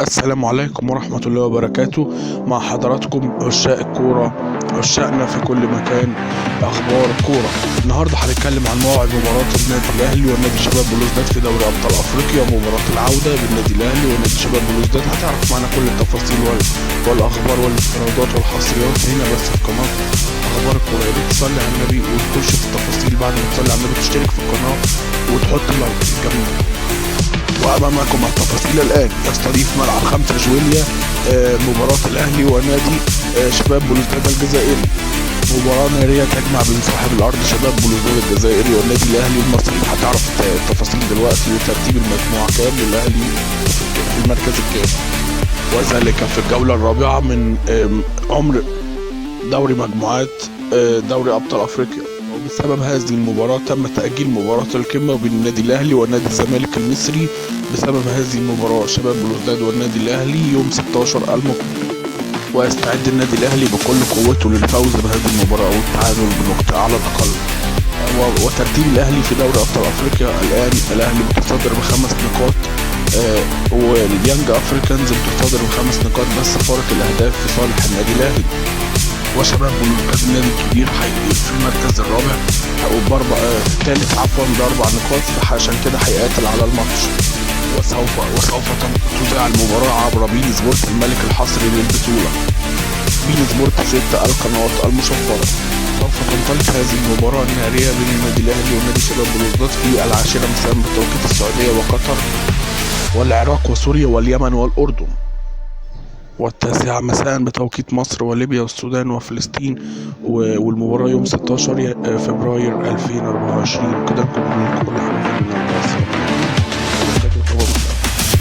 السلام عليكم ورحمة الله وبركاته. مع حضراتكم عشاق الكورة، عشاقنا في كل مكان، أخبار كورة. النهاردة هنتكلم عن موعد مباراة النادي الأهلي والنادي شباب بلوزداد في دوري أبطال أفريقيا، مباراة العودة بالنادي الأهلي ونادي شباب بلوزداد. هتعرف معنا كل التفاصيل والأخبار والاستعراضات والحصريات هنا بس في قناة أخبار الكورة. يا ريت تصلي على النبي وتخش في التفاصيل بعد ما تصلي على النبي، تشترك في القناة وتحط لايك جميل. وأمامكم التفاصيل الآن. يستضيف ملعب 5 جويليا مباراة الأهلي ونادي شباب بلوزداد الجزائري. مباراة نارية تجمع بين صاحب الأرض شباب بلوزداد الجزائري والنادي الأهلي المصري. هتعرف التفاصيل دلوقتي وترتيب المجموعة كام للأهلي في المركز الكام، وذلك في الجولة الرابعة من عمر دوري مجموعات دوري أبطال أفريقيا. وبسبب هذه المباراة تم تأجيل مباراة القمة بين النادي الأهلي ونادي الزمالك المصري. بسبب هذه المباراة شباب بلوزداد والنادي الأهلي يوم 16 المقبل، ويستعد النادي الأهلي بكل قوته للفوز بهذه المباراة والتعادل بنقطة على الأقل. وترتيب الأهلي في دوري أبطال أفريقيا الآن: الأهلي متصدر ب5 نقاط، واليانج أفريكانز متصدر ب5 نقاط، بس فارق الأهداف في صالح النادي الأهلي. وشباب بلوزداد النادي الكبير في المركز الرابع الثالث ب4 نقاط، فعشان كده هيقاتل على الماتش. وسوف تذاع المباراة عبر بين سبورت الملك الحصري للبطولة، بين سبورت 6 القنوات المشفرة. سوف تنطلق هذه المباراة النارية بين النادي الأهلي ونادي شباب بلوزداد في 10 مساء بتوقيت السعودية وقطر والعراق وسوريا واليمن والأردن، و9 مساء بتوقيت مصر وليبيا والسودان وفلسطين. والمباراة يوم 16 فبراير 2024. كده نكون كل حاجة في النهاية.